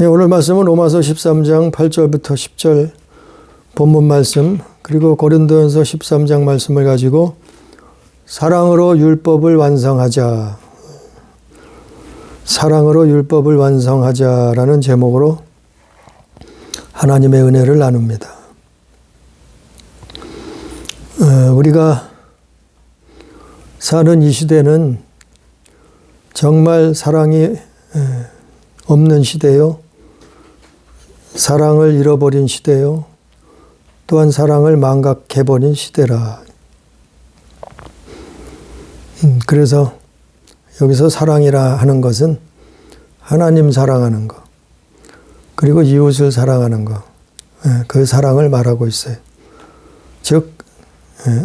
네, 오늘 말씀은 로마서 13장 8절부터 10절 본문 말씀, 그리고 고린도전서 13장 말씀을 가지고 사랑으로 율법을 완성하자, 사랑으로 율법을 완성하자라는 제목으로 하나님의 은혜를 나눕니다. 우리가 사는 이 시대는 정말 사랑이 없는 시대요, 사랑을 잃어버린 시대요, 또한 사랑을 망각해버린 시대라. 그래서 여기서 사랑이라 하는 것은 하나님 사랑하는 것, 그리고 이웃을 사랑하는 것, 그 사랑을 말하고 있어요. 즉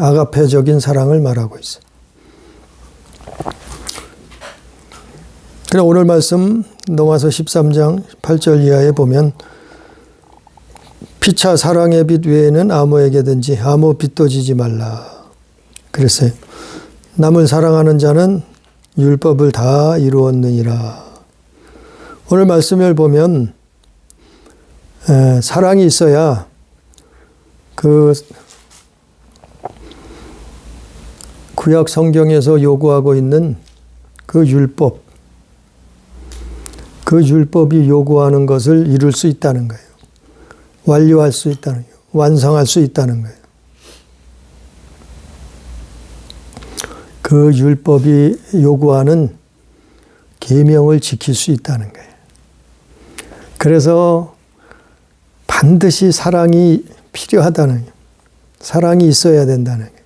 아가페적인 사랑을 말하고 있어요. 그래, 오늘 말씀 로마서 13장 8절 이하에 보면 피차 사랑의 빛 외에는 아무에게든지 아무 빛도 지지 말라 그랬어요. 남을 사랑하는 자는 율법을 다 이루었느니라. 오늘 말씀을 보면 사랑이 있어야 그 구약 성경에서 요구하고 있는 그 율법, 그 율법이 요구하는 것을 이룰 수 있다는 거예요. 완료할 수 있다는 거예요. 완성할 수 있다는 거예요. 그 율법이 요구하는 계명을 지킬 수 있다는 거예요. 그래서 반드시 사랑이 필요하다는 거예요. 사랑이 있어야 된다는 거예요.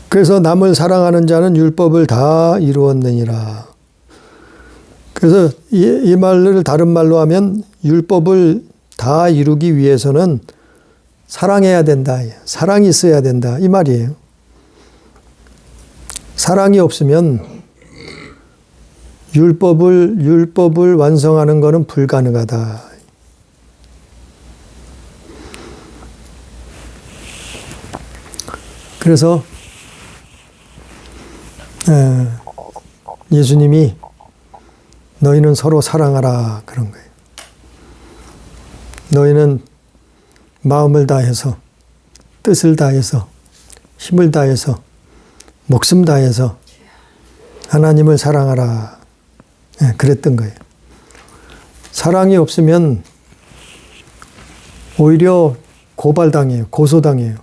그래서 남을 사랑하는 자는 율법을 다 이루었느니라. 그래서 이 말을 다른 말로 하면 율법을 다 이루기 위해서는 사랑해야 된다. 사랑이 있어야 된다. 이 말이에요. 사랑이 없으면 율법을 완성하는 것은 불가능하다. 그래서 예수님이 너희는 서로 사랑하라 그런 거예요. 너희는 마음을 다해서, 뜻을 다해서, 힘을 다해서, 목숨 다해서 하나님을 사랑하라. 그랬던 거예요. 사랑이 없으면 오히려 고발당해요. 고소당해요.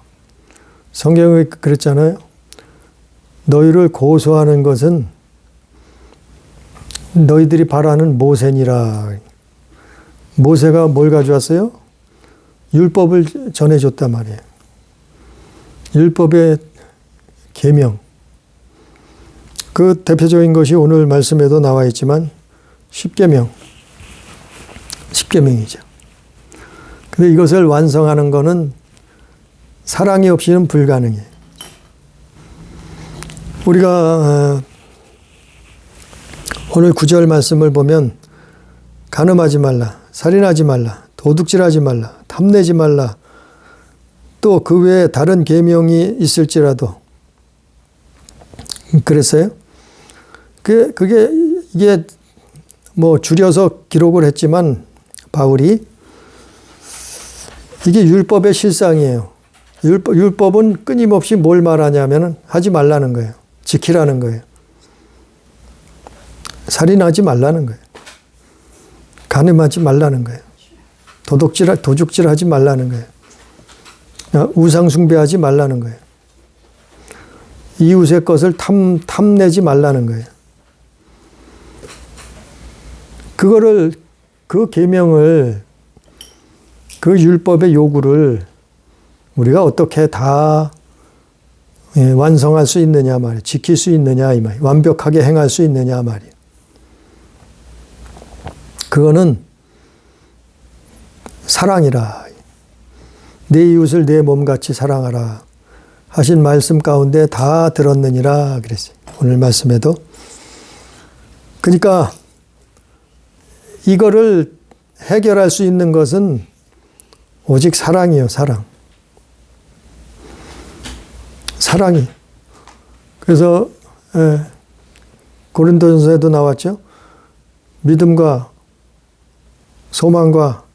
성경에 그랬잖아요. 너희를 고소하는 것은 너희들이 바라는 모세니라. 모세가 뭘 가져왔어요? 율법을 전해줬단 말이에요. 율법의 계명. 그 대표적인 것이 오늘 말씀에도 나와 있지만 십계명이죠. 근데 이것을 완성하는 것은 사랑이 없이는 불가능해요. 우리가 오늘 9절 말씀을 보면 간음하지 말라, 살인하지 말라, 도둑질하지 말라, 탐내지 말라, 또 그 외에 다른 계명이 있을지라도 그랬어요. 이게 뭐 줄여서 기록을 했지만 바울이 이게 율법의 실상이에요. 율법은 끊임없이 뭘 말하냐면 하지 말라는 거예요. 지키라는 거예요. 살인하지 말라는 거예요. 간음하지 말라는 거예요. 도둑질하지 말라는 거예요. 우상 숭배하지 말라는 거예요. 이웃의 것을 탐내지 말라는 거예요. 그 계명을, 그 율법의 요구를 우리가 어떻게 다 완성할 수 있느냐 말이에요. 지킬 수 있느냐 이 말이에요. 완벽하게 행할 수 있느냐 말이에요. 그거는 사랑이라. 내 이웃을 내 몸같이 사랑하라 하신 말씀 가운데 다 들었느니라 그랬어요. 오늘 말씀에도. 그러니까 이거를 해결할 수 있는 것은 오직 사랑이에요. 사랑이. 그래서 고린도전서에도 나왔죠. 믿음과 소망과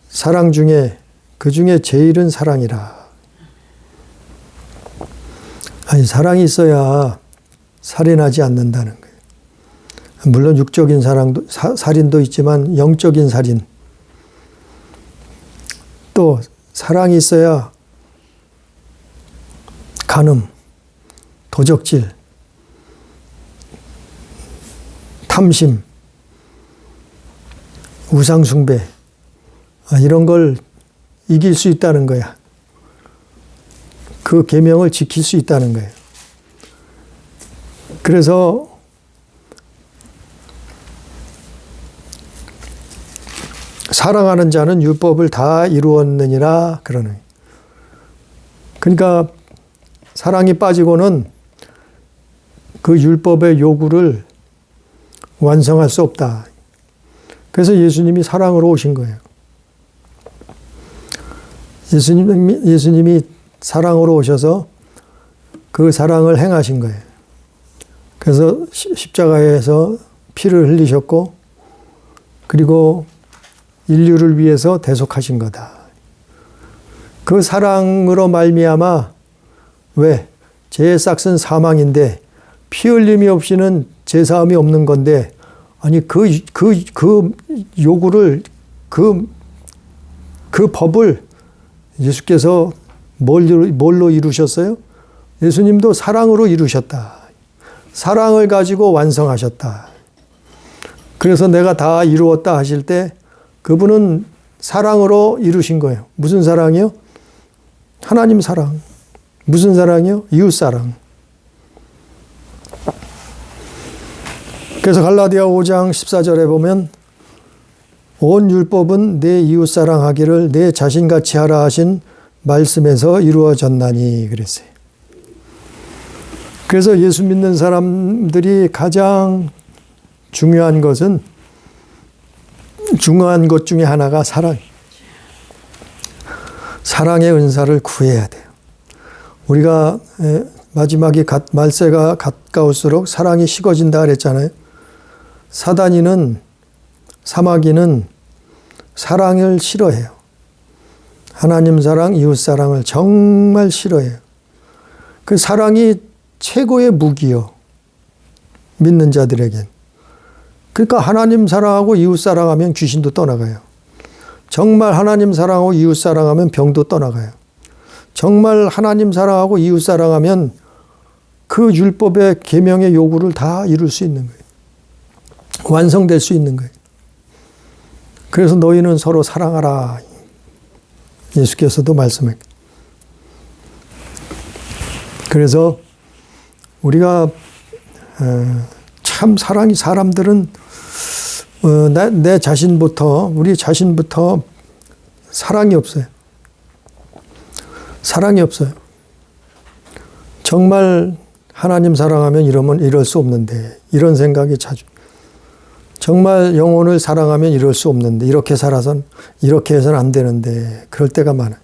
사랑 중에 그 중에 제일은 사랑이라. 아니, 사랑이 있어야 살인하지 않는다는 거예요. 물론 육적인 살인도 있지만 영적인 살인. 또 사랑이 있어야 간음, 도적질, 탐심, 우상숭배, 이런 걸 이길 수 있다는 거야. 그 계명을 지킬 수 있다는 거예요. 그래서 사랑하는 자는 율법을 다 이루었느니라 그러는. 그러니까 사랑이 빠지고는 그 율법의 요구를 완성할 수 없다. 그래서 예수님이 사랑으로 오신 거예요. 예수님이 사랑으로 오셔서 그 사랑을 행하신 거예요. 그래서 십자가에서 피를 흘리셨고, 그리고 인류를 위해서 대속하신 거다. 그 사랑으로 말미암아, 왜? 죄의 싹은 사망인데 피 흘림이 없이는 제사함이 없는 건데, 아니 그 요구를, 그 법을 예수께서 뭘로 이루셨어요? 예수님도 사랑으로 이루셨다. 사랑을 가지고 완성하셨다. 그래서 내가 다 이루었다 하실 때 그분은 사랑으로 이루신 거예요. 무슨 사랑이요? 하나님 사랑. 무슨 사랑이요? 이웃 사랑. 그래서 갈라디아 5장 14절에 보면 온 율법은 내 이웃 사랑하기를 내 자신같이 하라 하신 말씀에서 이루어졌나니 그랬어요. 그래서 예수 믿는 사람들이 가장 중요한 것 중에 하나가 사랑. 사랑의 은사를 구해야 돼요. 우리가 마지막에 말세가 가까울수록 사랑이 식어진다 그랬잖아요. 사마귀는 사랑을 싫어해요. 하나님 사랑, 이웃 사랑을 정말 싫어해요. 그 사랑이 최고의 무기요. 믿는 자들에겐. 그러니까 하나님 사랑하고 이웃 사랑하면 귀신도 떠나가요. 정말 하나님 사랑하고 이웃 사랑하면 병도 떠나가요. 정말 하나님 사랑하고 이웃 사랑하면 그 율법의 계명의 요구를 다 이룰 수 있는 거예요. 완성될 수 있는 거예요. 그래서 너희는 서로 사랑하라. 예수께서도 말씀해. 그래서 우리가 참 사람들은 내 자신부터, 우리 자신부터 사랑이 없어요. 사랑이 없어요. 정말 하나님 사랑하면 이럴 수 없는데, 이런 생각이 자주. 정말 영혼을 사랑하면 이럴 수 없는데, 이렇게 살아선, 이렇게 해서는 안 되는데, 그럴 때가 많아요.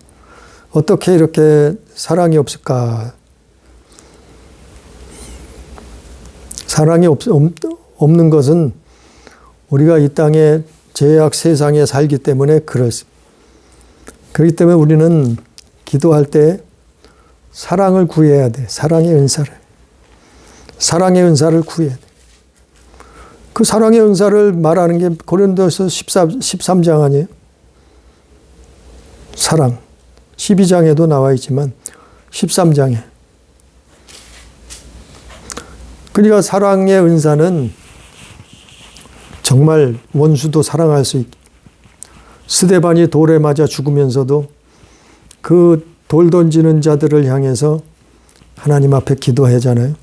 어떻게 이렇게 사랑이 없을까? 사랑이 없는 것은 우리가 이 땅에 죄악 세상에 살기 때문에 그렇습니다. 그렇기 때문에 우리는 기도할 때 사랑을 구해야 돼. 사랑의 은사를. 사랑의 은사를 구해야 돼. 그 사랑의 은사를 말하는 게 고린도서 13장 아니에요? 사랑. 12장에도 나와 있지만 13장에. 그러니까 사랑의 은사는 정말 원수도 사랑할 수 있게. 스데반이 돌에 맞아 죽으면서도 그 돌 던지는 자들을 향해서 하나님 앞에 기도하잖아요.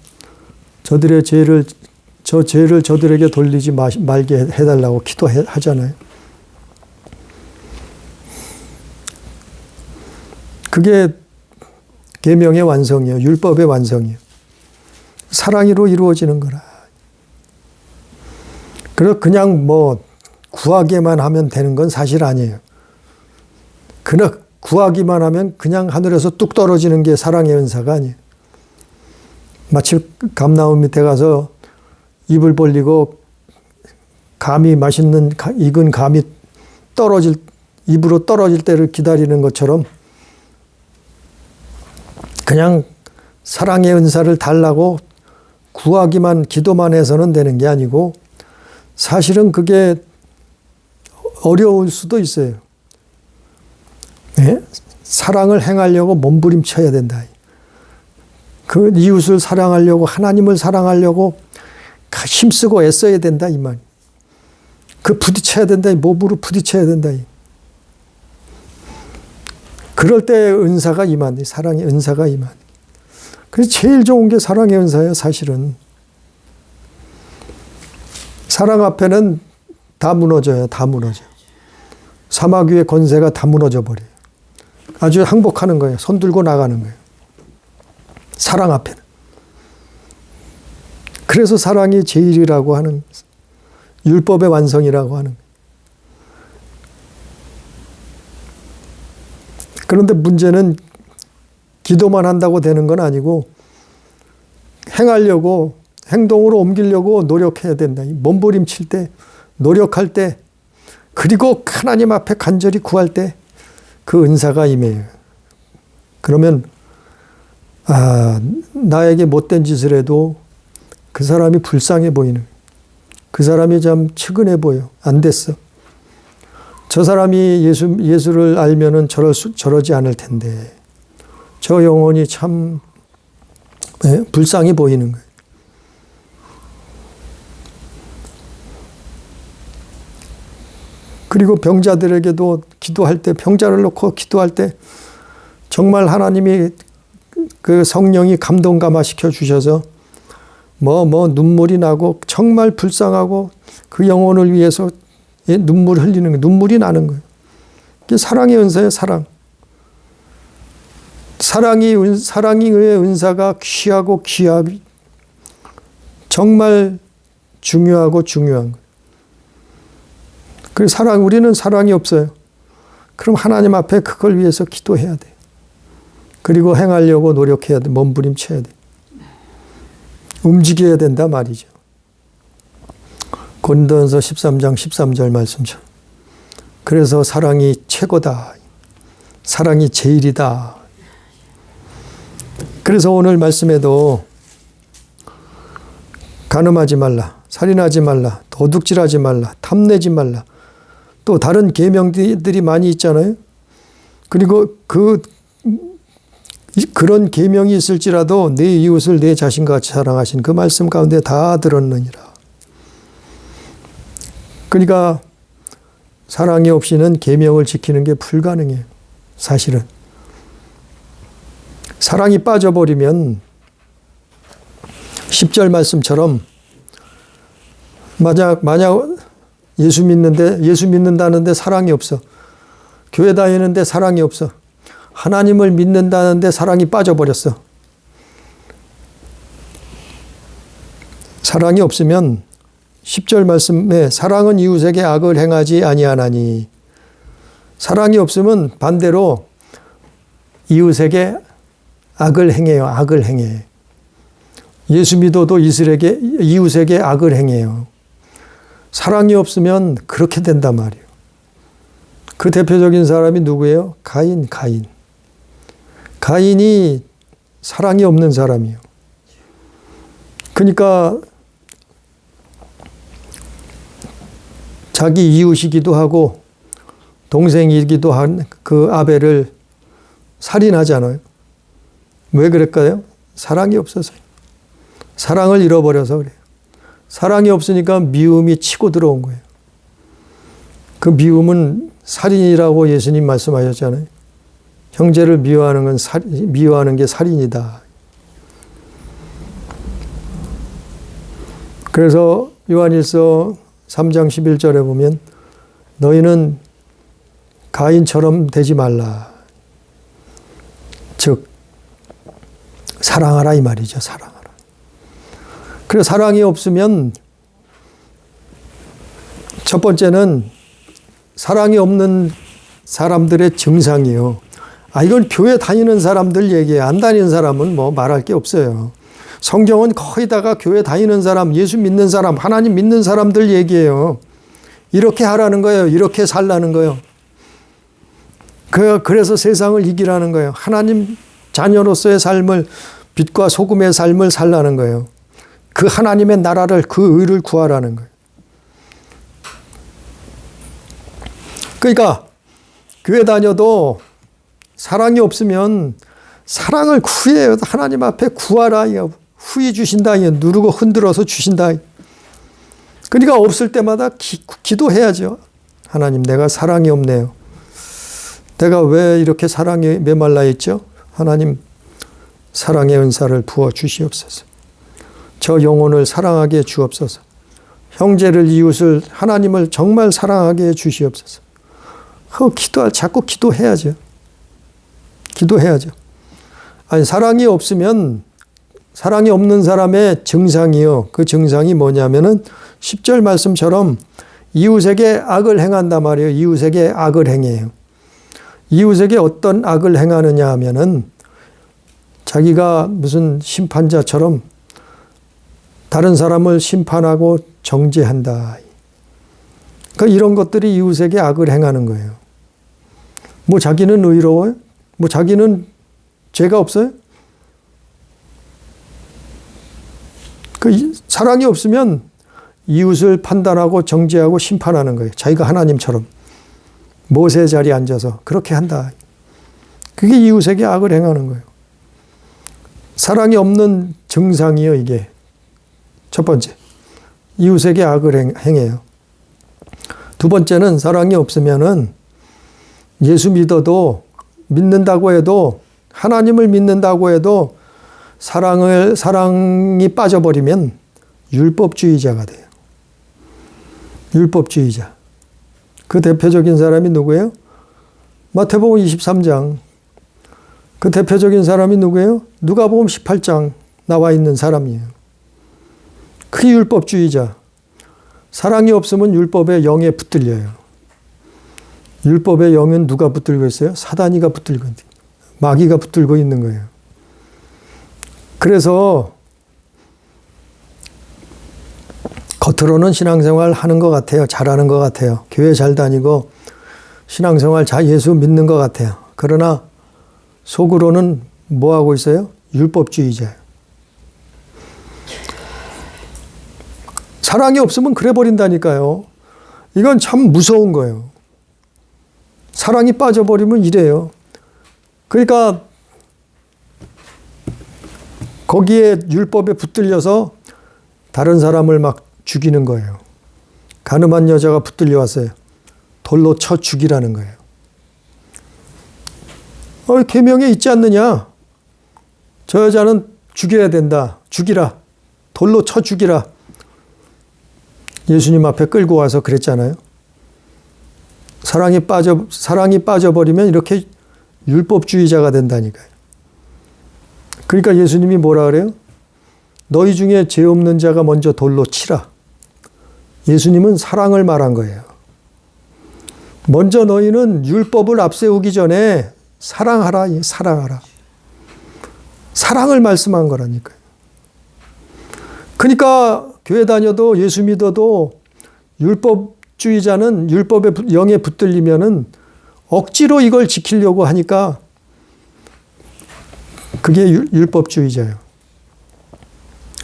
저 죄를 저들에게 돌리지 말게 해달라고 기도하잖아요. 그게 계명의 완성이에요. 율법의 완성이에요. 사랑으로 이루어지는 거라. 그냥 구하기만 하면 되는 건 사실 아니에요. 구하기만 하면 그냥 하늘에서 뚝 떨어지는 게 사랑의 은사가 아니에요. 마치 감나무 밑에 가서 입을 벌리고 감이 맛있는 익은 감이 입으로 떨어질 때를 기다리는 것처럼 그냥 사랑의 은사를 달라고 구하기만 기도만 해서는 되는 게 아니고 사실은 그게 어려울 수도 있어요. 네? 사랑을 행하려고 몸부림쳐야 된다. 그 이웃을 사랑하려고 하나님을 사랑하려고 힘쓰고 애써야 된다 이 말. 그 부딪혀야 된다. 몸으로 부딪혀야 된다. 그럴 때 은사가 임하네. 사랑의 은사가 임하네. 그래서 제일 좋은 게 사랑의 은사예요. 사실은. 사랑 앞에는 다 무너져요. 다 무너져요. 사막 위의 권세가 다 무너져 버려요. 아주 항복하는 거예요. 손 들고 나가는 거예요. 사랑 앞에는. 그래서 사랑이 제일이라고 하는, 율법의 완성이라고 하는 거예요. 그런데 문제는 기도만 한다고 되는 건 아니고 행하려고, 행동으로 옮기려고 노력해야 된다. 몸부림칠 때, 노력할 때, 그리고 하나님 앞에 간절히 구할 때 그 은사가 임해요. 그러면 나에게 못된 짓을 해도 그 사람이 불쌍해 보이는, 그 사람이 참 측은해 보여. 안 됐어. 저 사람이 예수를 알면은 저러지 않을 텐데 저 영혼이 참 불쌍해 보이는 거예요. 그리고 병자들에게도 기도할 때, 병자를 놓고 기도할 때 정말 하나님이 그 성령이 감동 감화시켜 주셔서 눈물이 나고 정말 불쌍하고 그 영혼을 위해서 눈물 흘리는 거예요. 눈물이 나는 거예요. 이게 사랑의 은사예요. 사랑. 사랑의 은사가 귀하고 귀하고 정말 중요하고 중요한 거예요. 그래서 우리는 사랑이 없어요. 그럼 하나님 앞에 그걸 위해서 기도해야 돼. 그리고 행하려고 노력해야 돼. 몸부림쳐야 돼. 움직여야 된다 말이죠. 고린도전서 13장 13절 말씀처럼. 그래서 사랑이 최고다. 사랑이 제일이다. 그래서 오늘 말씀에도 간음하지 말라, 살인하지 말라, 도둑질하지 말라, 탐내지 말라. 또 다른 계명들이 많이 있잖아요. 그리고 그런 계명이 있을지라도 내 이웃을 내 자신과 같이 사랑하신 그 말씀 가운데 다 들었느니라. 그러니까 사랑이 없이는 계명을 지키는 게 불가능해요. 사실은. 사랑이 빠져버리면 10절 말씀처럼 만약 예수 믿는다는데 사랑이 없어. 교회 다니는데 사랑이 없어. 하나님을 믿는다는데 사랑이 빠져버렸어. 사랑이 없으면 10절 말씀에 사랑은 이웃에게 악을 행하지 아니하나니, 사랑이 없으면 반대로 이웃에게 악을 행해요. 악을 행해. 예수 믿어도 이웃에게 악을 행해요. 사랑이 없으면 그렇게 된단 말이에요. 그 대표적인 사람이 누구예요? 가인. 가인이 사랑이 없는 사람이에요. 그러니까 자기 이웃이기도 하고 동생이기도 한 그 아벨을 살인하잖아요. 왜 그럴까요? 사랑이 없어서요. 사랑을 잃어버려서 그래요. 사랑이 없으니까 미움이 치고 들어온 거예요. 그 미움은 살인이라고 예수님 말씀하셨잖아요. 형제를 미워하는 게 살인이다. 그래서 요한일서 3장 11절에 보면 너희는 가인처럼 되지 말라. 즉 사랑하라 이 말이죠. 사랑하라. 그래서 사랑이 없으면 첫 번째는 사랑이 없는 사람들의 증상이요. 이건 교회 다니는 사람들 얘기예요. 안 다니는 사람은 뭐 말할 게 없어요. 성경은 거의 다가 교회 다니는 사람, 예수 믿는 사람, 하나님 믿는 사람들 얘기예요. 이렇게 하라는 거예요. 이렇게 살라는 거예요. 그래서 세상을 이기라는 거예요. 하나님 자녀로서의 삶을, 빛과 소금의 삶을 살라는 거예요. 그 하나님의 나라를, 그 의를 구하라는 거예요. 그러니까 교회 다녀도 사랑이 없으면 사랑을 구해요. 하나님 앞에 구하라. 후히 주신다. 누르고 흔들어서 주신다. 그러니까 없을 때마다 기도해야죠. 하나님, 내가 사랑이 없네요. 내가 왜 이렇게 사랑에 메말라 있죠? 하나님, 사랑의 은사를 부어 주시옵소서. 저 영혼을 사랑하게 해 주옵소서. 형제를, 이웃을, 하나님을 정말 사랑하게 해 주시옵소서. 자꾸 기도해야죠. 기도해야죠. 아니, 사랑이 없으면, 사랑이 없는 사람의 증상이요. 그 증상이 뭐냐면은 10절 말씀처럼 이웃에게 악을 행한단 말이에요. 이웃에게 악을 행해요. 이웃에게 어떤 악을 행하느냐 하면은 자기가 무슨 심판자처럼 다른 사람을 심판하고 정죄한다. 그러니까 이런 것들이 이웃에게 악을 행하는 거예요. 뭐 자기는 의로워요? 뭐 자기는 죄가 없어요? 그 사랑이 없으면 이웃을 판단하고 정죄하고 심판하는 거예요. 자기가 하나님처럼 모세 자리에 앉아서 그렇게 한다. 그게 이웃에게 악을 행하는 거예요. 사랑이 없는 증상이요, 이게. 첫 번째, 이웃에게 악을 행해요. 두 번째는 사랑이 없으면은 예수 믿는다고 해도, 하나님을 믿는다고 해도 사랑이 빠져버리면 율법주의자가 돼요. 율법주의자. 그 대표적인 사람이 누구예요? 마태복음 23장. 그 대표적인 사람이 누구예요? 누가복음 18장 나와 있는 사람이에요. 그 율법주의자. 사랑이 없으면 율법의 영에 붙들려요. 율법의 영은 누가 붙들고 있어요? 사단이가 붙들고 있는 거예요. 마귀가 붙들고 있는 거예요. 그래서 겉으로는 신앙생활 하는 것 같아요. 잘하는 것 같아요. 교회 잘 다니고 신앙생활 예수 믿는 것 같아요. 그러나 속으로는 뭐 하고 있어요? 율법주의자예요. 사랑이 없으면 그래 버린다니까요. 이건 참 무서운 거예요. 사랑이 빠져버리면 이래요. 그러니까 거기에 율법에 붙들려서 다른 사람을 막 죽이는 거예요. 가늠한 여자가 붙들려 왔어요. 돌로 쳐 죽이라는 거예요. 계명에 있지 않느냐? 저 여자는 죽여야 된다. 죽이라. 돌로 쳐 죽이라. 예수님 앞에 끌고 와서 그랬잖아요. 사랑이 빠져버리면 이렇게 율법주의자가 된다니까요. 그러니까 예수님이 뭐라 그래요? 너희 중에 죄 없는 자가 먼저 돌로 치라. 예수님은 사랑을 말한 거예요. 먼저 너희는 율법을 앞세우기 전에 사랑하라. 사랑하라. 사랑을 말씀한 거라니까요. 그러니까 교회 다녀도 예수 믿어도 율법주의자는 율법의 영에 붙들리면은 억지로 이걸 지키려고 하니까 그게 율법주의자예요.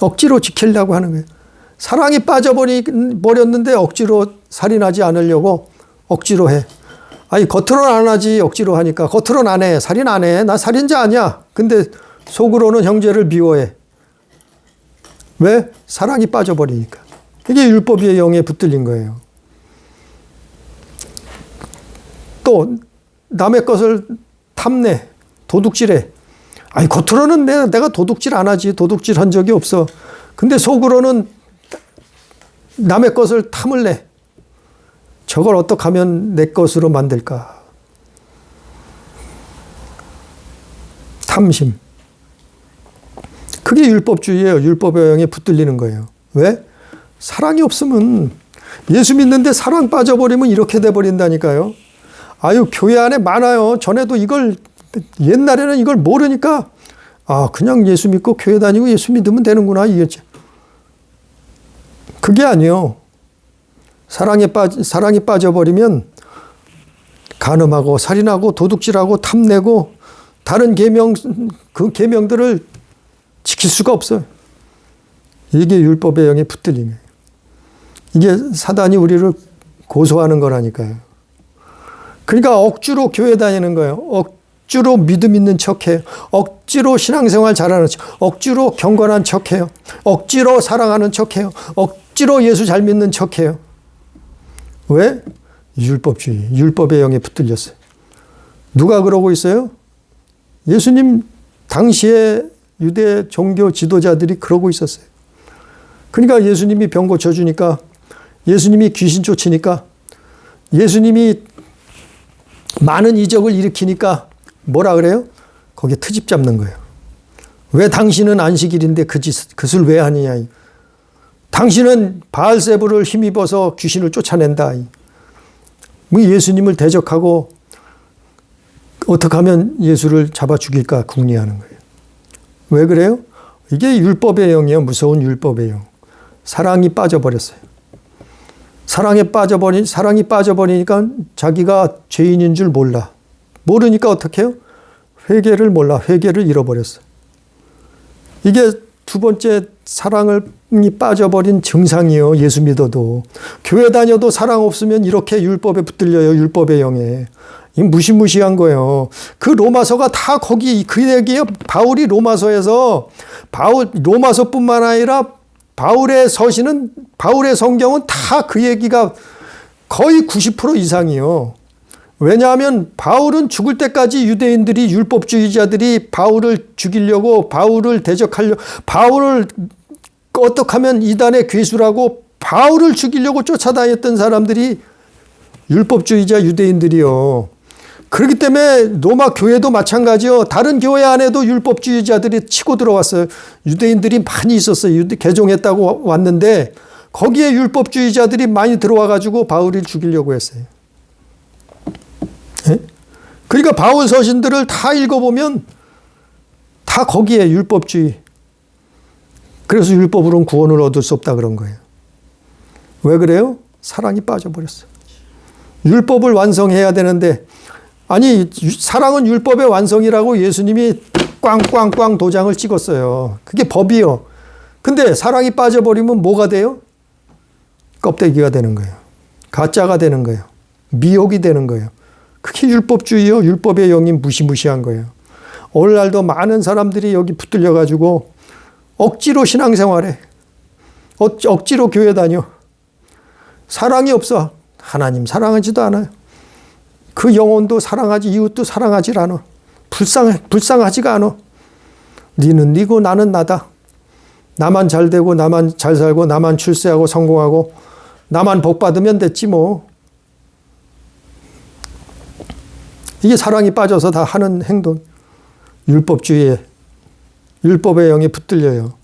억지로 지키려고 하는 거예요. 사랑이 빠져버렸는데 억지로 살인하지 않으려고 억지로 해. 아니, 겉으로는 안 하지, 억지로 하니까. 겉으로는 안 해. 살인 안 해. 나 살인자 아니야. 근데 속으로는 형제를 미워해. 왜? 사랑이 빠져버리니까. 이게 율법의 영에 붙들린 거예요. 또 남의 것을 탐내, 도둑질해. 아니, 겉으로는 내가 도둑질 안 하지. 도둑질 한 적이 없어. 근데 속으로는 남의 것을 탐을 내. 저걸 어떻게 하면 내 것으로 만들까? 탐심. 그게 율법주의예요. 율법의 영에 붙들리는 거예요. 왜? 사랑이 없으면, 예수 믿는데 사랑 빠져버리면 이렇게 돼버린다니까요. 아유, 교회 안에 많아요. 전에도 옛날에는 이걸 모르니까 아, 그냥 예수 믿고 교회 다니고 예수 믿으면 되는구나, 이겠지. 그게 아니요. 사랑에 빠져버리면 간음하고 살인하고 도둑질하고 탐내고 다른 그 계명들을 지킬 수가 없어요. 이게 율법의 영에 붙들림이에요. 이게 사단이 우리를 고소하는 거라니까요. 그러니까 억지로 교회 다니는 거예요. 억지로 믿음 있는 척해요. 억지로 신앙생활 잘하는 척, 억지로 경건한 척해요. 억지로 사랑하는 척해요. 억지로 예수 잘 믿는 척해요. 왜? 율법주의, 율법의 영에 붙들렸어요. 누가 그러고 있어요? 예수님 당시에 유대 종교 지도자들이 그러고 있었어요. 그러니까 예수님이 병 고쳐주니까, 예수님이 귀신 쫓으니까, 예수님이 많은 이적을 일으키니까 뭐라 그래요? 거기에 트집 잡는 거예요. 왜 당신은 안식일인데 그것을 왜 하느냐. 당신은 바알세불을 힘입어서 귀신을 쫓아낸다. 예수님을 대적하고 어떻게 하면 예수를 잡아 죽일까 궁리하는 거예요. 왜 그래요? 이게 율법의 영이에요. 무서운 율법의 영. 사랑이 빠져버렸어요. 사랑이 빠져버리니까 자기가 죄인인 줄 몰라. 모르니까 어떻게 해요? 회개를 몰라. 회개를 잃어버렸어요. 이게 두 번째 사랑이 빠져버린 증상이에요. 예수 믿어도. 교회 다녀도 사랑 없으면 이렇게 율법에 붙들려요. 율법의 영에. 이 무시무시한 거예요. 그 로마서가 다 거기 그 얘기예요. 바울이 로마서에서 로마서뿐만 아니라 바울의 성경은 다 그 얘기가 거의 90% 이상이요. 왜냐하면 바울은 죽을 때까지 유대인들이 율법주의자들이 바울을 죽이려고 바울을 대적하려고 바울을 어떻게 하면 이단의 괴수라고 바울을 죽이려고 쫓아다녔던 사람들이 율법주의자 유대인들이요. 그렇기 때문에 로마 교회도 마찬가지요. 다른 교회 안에도 율법주의자들이 치고 들어왔어요. 유대인들이 많이 있었어요. 개종했다고 왔는데 거기에 율법주의자들이 많이 들어와 가지고 바울을 죽이려고 했어요. 네? 그러니까 바울 서신들을 다 읽어보면 다 거기에 율법주의. 그래서 율법으로는 구원을 얻을 수 없다 그런 거예요. 왜 그래요? 사랑이 빠져버렸어요. 율법을 완성해야 되는데 아니 사랑은 율법의 완성이라고 예수님이 꽝꽝꽝 도장을 찍었어요. 그게 법이요. 근데 사랑이 빠져버리면 뭐가 돼요? 껍데기가 되는 거예요. 가짜가 되는 거예요. 미혹이 되는 거예요. 그게 율법주의요. 율법의 영이 무시무시한 거예요. 오늘날도 많은 사람들이 여기 붙들려가지고 억지로 신앙생활해. 억지로 교회 다녀. 사랑이 없어. 하나님 사랑하지도 않아요. 그 영혼도 사랑하지 이웃도 사랑하지 않아. 불쌍하지가 않아. 니는 니고 나는 나다. 나만 잘 되고 나만 잘 살고 나만 출세하고 성공하고 나만 복 받으면 됐지 뭐. 이게 사랑이 빠져서 다 하는 행동. 율법주의에 율법의 영에 붙들려요.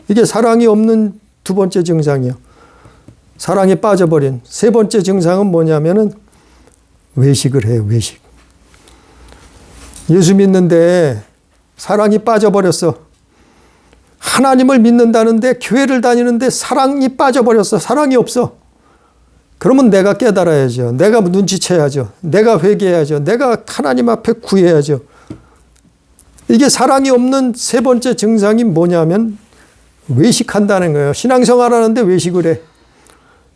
이게 사랑이 없는 두 번째 증상이요. 사랑에 빠져버린 세 번째 증상은 뭐냐면은 외식을 해요. 외식. 예수 믿는데 사랑이 빠져버렸어. 하나님을 믿는다는데 교회를 다니는데 사랑이 빠져버렸어. 사랑이 없어. 그러면 내가 깨달아야죠. 내가 눈치채야죠. 내가 회개해야죠. 내가 하나님 앞에 구해야죠. 이게 사랑이 없는 세 번째 증상이 뭐냐면 외식한다는 거예요. 신앙생활 하는데 외식을 해.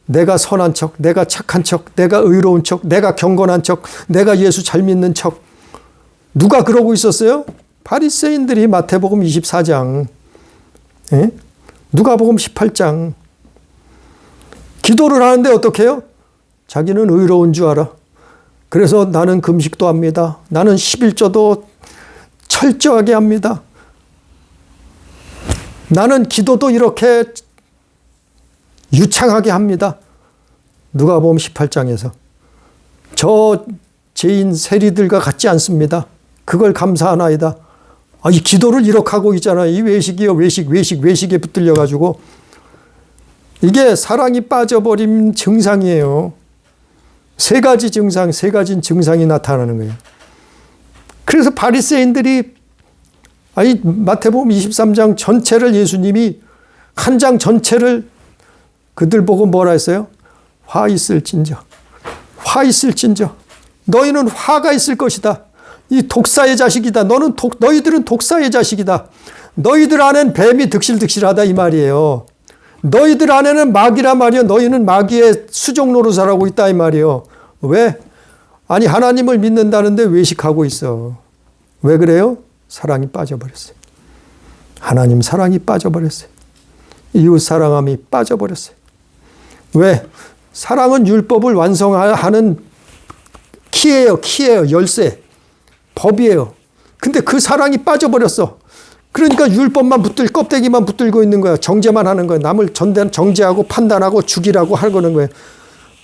내가 선한 척, 내가 착한 척, 내가 의로운 척, 내가 경건한 척, 내가 예수 잘 믿는 척. 누가 그러고 있었어요? 바리새인들이 마태복음 24장, 예? 누가복음 18장. 기도를 하는데 어떻게 해요? 자기는 의로운 줄 알아. 그래서 나는 금식도 합니다. 나는 11조도 철저하게 합니다. 나는 기도도 이렇게 유창하게 합니다. 누가복음 18장에서 저 죄인 세리들과 같지 않습니다. 그걸 감사하나이다. 아, 이 기도를 이렇게 하고 있잖아요. 이 외식이요. 외식에 붙들려가지고 이게 사랑이 빠져버린 증상이에요. 세 가지 증상이 나타나는 거예요. 그래서 바리새인들이 아니 마태복음 23장 전체를 예수님이 한 장 전체를 그들 보고 뭐라 했어요? 화 있을진저. 화 있을진저. 너희는 화가 있을 것이다. 이 독사의 자식이다. 너희들은 독사의 자식이다. 너희들 안엔 뱀이 득실득실하다 이 말이에요. 너희들 안에는 마귀라 말이요. 너희는 마귀의 수종 노릇하고 있다 이 말이에요. 왜? 아니 하나님을 믿는다는데 외식하고 있어. 왜 그래요? 사랑이 빠져버렸어요. 하나님 사랑이 빠져버렸어요. 이웃 사랑함이 빠져버렸어요. 왜? 사랑은 율법을 완성하는 키예요. 열쇠. 법이에요. 근데 그 사랑이 빠져버렸어. 그러니까 율법만 껍데기만 붙들고 있는 거야. 정죄만 하는 거야. 남을 정죄하고 판단하고 죽이라고 하는 거예요.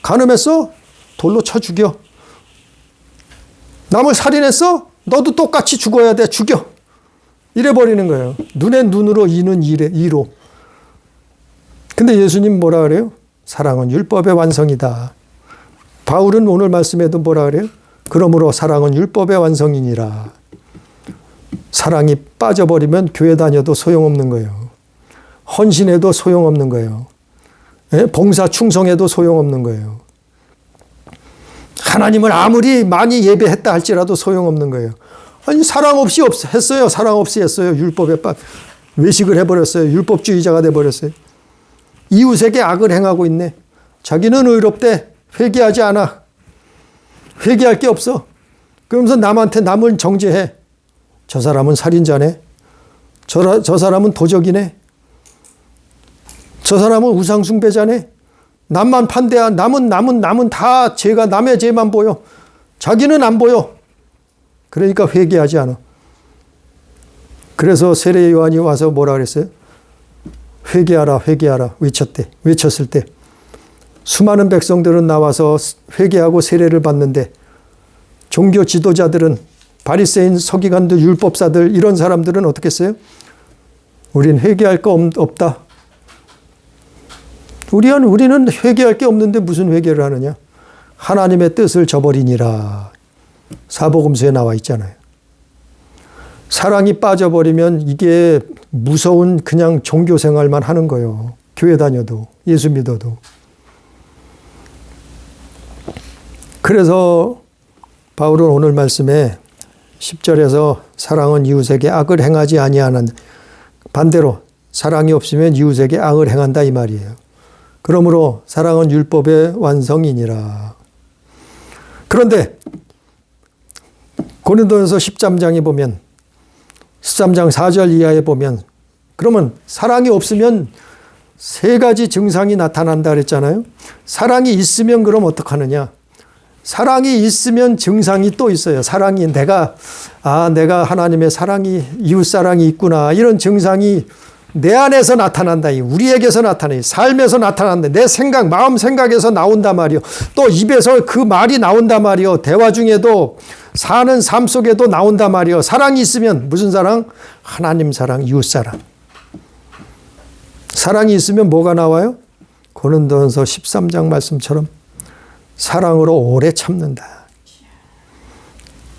간음했어? 돌로 쳐 죽여. 남을 살인했어? 너도 똑같이 죽어야 돼. 죽여. 이래버리는 거예요. 눈에 눈으로 이는 이로. 근데 예수님 뭐라 그래요? 사랑은 율법의 완성이다. 바울은 오늘 말씀에도 뭐라 그래요? 그러므로 사랑은 율법의 완성이니라. 사랑이 빠져버리면 교회 다녀도 소용없는 거예요. 헌신해도 소용없는 거예요. 봉사 충성해도 소용없는 거예요. 하나님을 아무리 많이 예배했다 할지라도 소용없는 거예요. 아니 사랑 없이 했어요. 사랑 없이 했어요. 율법에 외식을 해버렸어요. 율법주의자가 돼버렸어요. 이웃에게 악을 행하고 있네. 자기는 의롭대. 회개하지 않아. 회개할 게 없어. 그러면서 남을 정죄해. 저 사람은 살인자네. 저 사람은 도적이네. 저 사람은 우상숭배자네. 남만 판대야. 남은 다 죄가 남의 죄만 보여. 자기는 안 보여. 그러니까 회개하지 않아. 그래서 세례 요한이 와서 뭐라 그랬어요? 회개하라 외쳤을 때 수많은 백성들은 나와서 회개하고 세례를 받는데 종교 지도자들은 바리새인 서기관들 율법사들 이런 사람들은 어떻게 했어요? 우린 회개할 거 없다. 우리는 회개할 게 없는데 무슨 회개를 하느냐? 하나님의 뜻을 저버리니라. 사복음서에 나와 있잖아요. 사랑이 빠져버리면 이게 무서운 그냥 종교 생활만 하는 거예요. 교회 다녀도 예수 믿어도. 그래서 바울은 오늘 말씀에 10절에서 사랑은 이웃에게 악을 행하지 아니하는, 반대로 사랑이 없으면 이웃에게 악을 행한다 이 말이에요. 그러므로 사랑은 율법의 완성이니라. 그런데 고린도전서 13장에 보면 13장 4절 이하에 보면 그러면 사랑이 없으면 세 가지 증상이 나타난다 그랬잖아요. 사랑이 있으면 그럼 어떡하느냐? 사랑이 있으면 증상이 또 있어요. 사랑이 내가 하나님의 사랑이 이웃 사랑이 있구나. 이런 증상이 내 안에서 나타난다. 우리에게서 나타나. 삶에서 나타난다. 내 생각, 마음 생각에서 나온단 말이요. 또 입에서 그 말이 나온단 말이요. 대화 중에도 사는 삶 속에도 나온단 말이요. 사랑이 있으면 무슨 사랑? 하나님 사랑, 이웃 사랑. 사랑이 있으면 뭐가 나와요? 고린도전서 13장 말씀처럼 사랑으로 오래 참는다.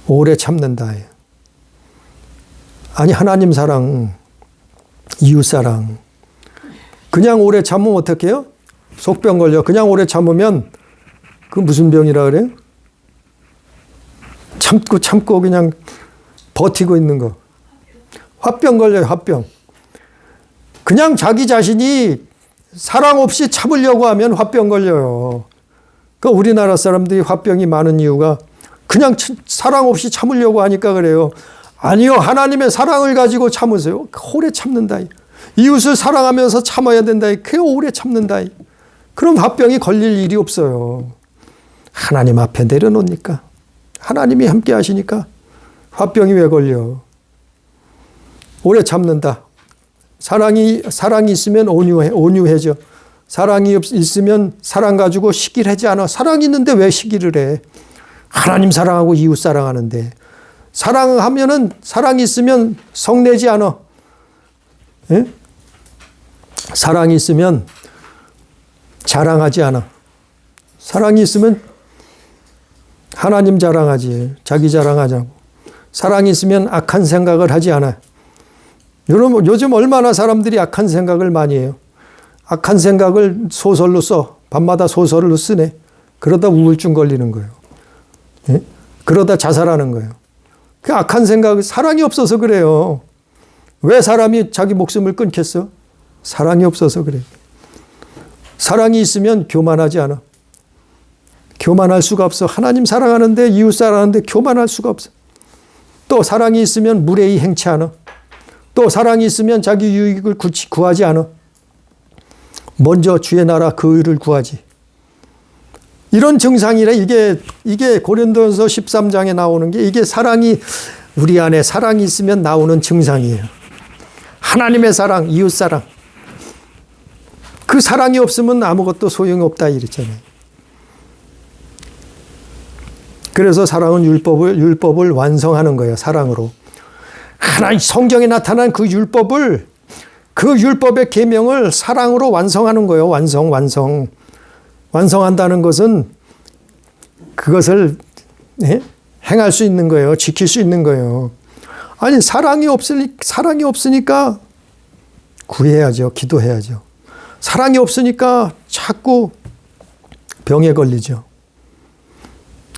오래 참는다. 아니 하나님 사랑, 이웃 사랑. 그냥 오래 참으면 어떻게 해요? 속병 걸려. 그냥 오래 참으면 그 무슨 병이라 그래요? 참고 그냥 버티고 있는 거. 화병 걸려요. 화병. 그냥 자기 자신이 사랑 없이 참으려고 하면 화병 걸려요. 그 우리나라 사람들이 화병이 많은 이유가 그냥 사랑 없이 참으려고 하니까 그래요. 아니요. 하나님의 사랑을 가지고 참으세요. 오래 참는다. 이웃을 사랑하면서 참아야 된다. 그 오래 참는다. 그럼 화병이 걸릴 일이 없어요. 하나님 앞에 내려놓으니까. 하나님이 함께 하시니까 화병이 왜 걸려? 오래 참는다. 사랑이 있으면 온유해져. 사랑이 있으면 사랑 가지고 시기를 하지 않아. 사랑이 있는데 왜 시기를 해? 하나님 사랑하고 이웃 사랑하는데. 사랑하면은, 사랑이 있으면 성내지 않아. 예? 사랑이 있으면 자랑하지 않아. 사랑이 있으면 하나님 자랑하지. 자기 자랑하자고. 사랑이 있으면 악한 생각을 하지 않아. 여러분, 요즘 얼마나 사람들이 악한 생각을 많이 해요. 악한 생각을 소설로 써. 밤마다 소설로 쓰네. 그러다 우울증 걸리는 거예요. 예? 그러다 자살하는 거예요. 그 악한 생각, 사랑이 없어서 그래요. 왜 사람이 자기 목숨을 끊겠어? 사랑이 없어서 그래요. 사랑이 있으면 교만하지 않아. 교만할 수가 없어. 하나님 사랑하는데, 이웃 사랑하는데 교만할 수가 없어. 또 사랑이 있으면 무례히 행치 않아. 또 사랑이 있으면 자기 유익을 구하지 않아. 먼저 주의 나라 그 의를 구하지. 이런 증상이라. 이게 고린도전서 13장에 나오는 게, 이게 사랑이, 우리 안에 사랑이 있으면 나오는 증상이에요. 하나님의 사랑, 이웃 사랑. 그 사랑이 없으면 아무것도 소용이 없다 이랬잖아요. 그래서 사랑은 율법을 완성하는 거예요. 사랑으로. 하나님 성경에 나타난 그 율법을, 그 율법의 계명을 사랑으로 완성하는 거예요. 완성한다는 것은 그것을 행할 수 있는 거예요. 지킬 수 있는 거예요. 아니, 사랑이 없으니까 구해야죠. 기도해야죠. 사랑이 없으니까 자꾸 병에 걸리죠.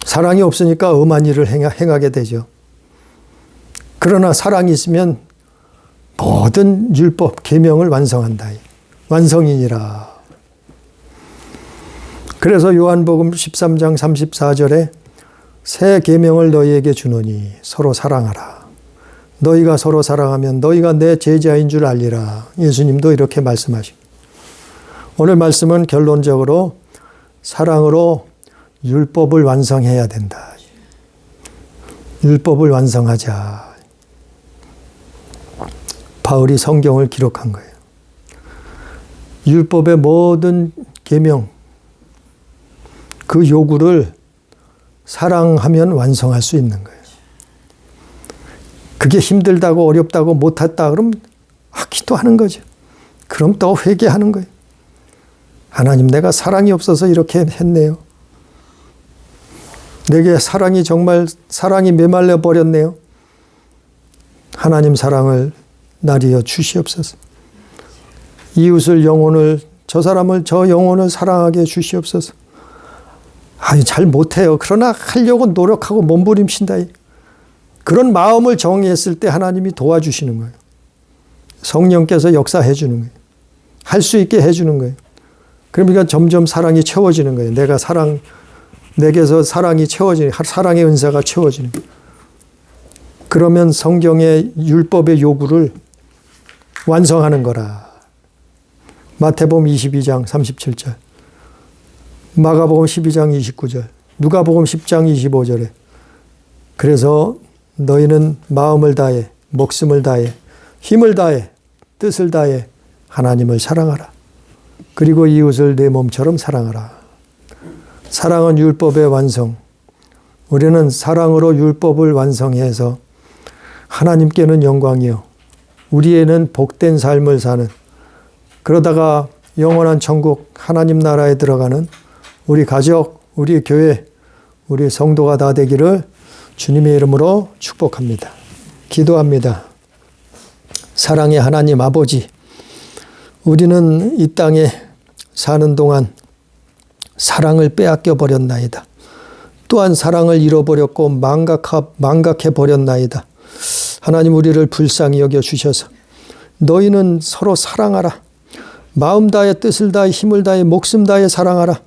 사랑이 없으니까 엄한 일을 행하게 되죠. 그러나 사랑이 있으면 모든 율법, 계명을 완성한다. 완성이니라. 그래서 요한복음 13장 34절에 새 계명을 너희에게 주노니 서로 사랑하라. 너희가 서로 사랑하면 너희가 내 제자인 줄 알리라. 예수님도 이렇게 말씀하십니다. 오늘 말씀은 결론적으로 사랑으로 율법을 완성해야 된다. 율법을 완성하자. 바울이 성경을 기록한 거예요. 율법의 모든 계명, 그 요구를 사랑하면 완성할 수 있는 거예요. 그게 힘들다고 어렵다고 못했다 그러면 기도하는 거죠. 그럼 또 회개하는 거예요. 하나님, 내가 사랑이 없어서 이렇게 했네요. 내게 사랑이 메말라 버렸네요. 하나님 사랑을 나리여 주시옵소서. 이웃을 저 사람을 저 영혼을 사랑하게 주시옵소서. 잘 못해요. 그러나 하려고 노력하고 몸부림친다. 그런 마음을 정했을 때 하나님이 도와주시는 거예요. 성령께서 역사해 주는 거예요. 할 수 있게 해주는 거예요. 그러니까 점점 사랑이 채워지는 거예요. 내게서 사랑이 채워지는, 사랑의 은사가 채워지는 거예요. 그러면 성경의 율법의 요구를 완성하는 거라. 마태복음 22장 37절, 마가복음 12장 29절, 누가복음 10장 25절에 그래서 너희는 마음을 다해, 목숨을 다해, 힘을 다해, 뜻을 다해 하나님을 사랑하라. 그리고 이웃을 내 몸처럼 사랑하라. 사랑은 율법의 완성. 우리는 사랑으로 율법을 완성해서 하나님께는 영광이요, 우리에는 복된 삶을 사는, 그러다가 영원한 천국 하나님 나라에 들어가는 우리 가족, 우리 교회, 우리 성도가 다 되기를 주님의 이름으로 축복합니다. 기도합니다. 사랑의 하나님 아버지, 우리는 이 땅에 사는 동안 사랑을 빼앗겨 버렸나이다. 또한 사랑을 잃어버렸고 망각해 버렸나이다. 하나님, 우리를 불쌍히 여겨 주셔서 너희는 서로 사랑하라. 마음 다해, 뜻을 다해, 힘을 다해, 목숨 다해 사랑하라.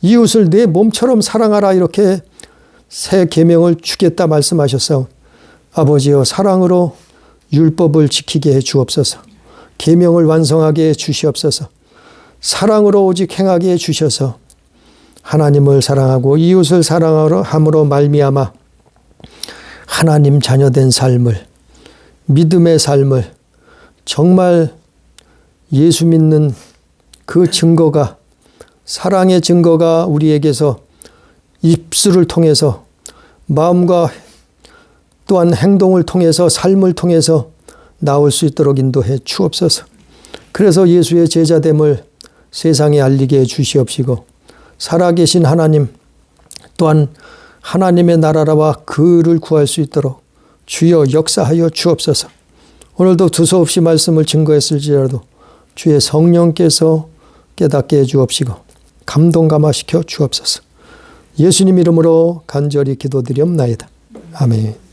이웃을 내 몸처럼 사랑하라. 이렇게 새 계명을 주겠다 말씀하셨사오. 아버지여, 사랑으로 율법을 지키게 해 주옵소서. 계명을 완성하게 해 주시옵소서. 사랑으로 오직 행하게 해 주셔서 하나님을 사랑하고 이웃을 사랑함으로 말미암아 하나님 자녀된 삶을, 믿음의 삶을, 정말 예수 믿는 그 증거가, 사랑의 증거가 우리에게서 입술을 통해서, 마음과 또한 행동을 통해서, 삶을 통해서 나올 수 있도록 인도해 주옵소서. 그래서 예수의 제자됨을 세상에 알리게 해 주시옵시고, 살아계신 하나님, 또한 하나님의 나라와 그를 구할 수 있도록 주여 역사하여 주옵소서. 오늘도 두서없이 말씀을 증거했을지라도 주의 성령께서 깨닫게 해주옵시고 감동 감화시켜 주옵소서. 예수님 이름으로 간절히 기도드리옵나이다. 아멘.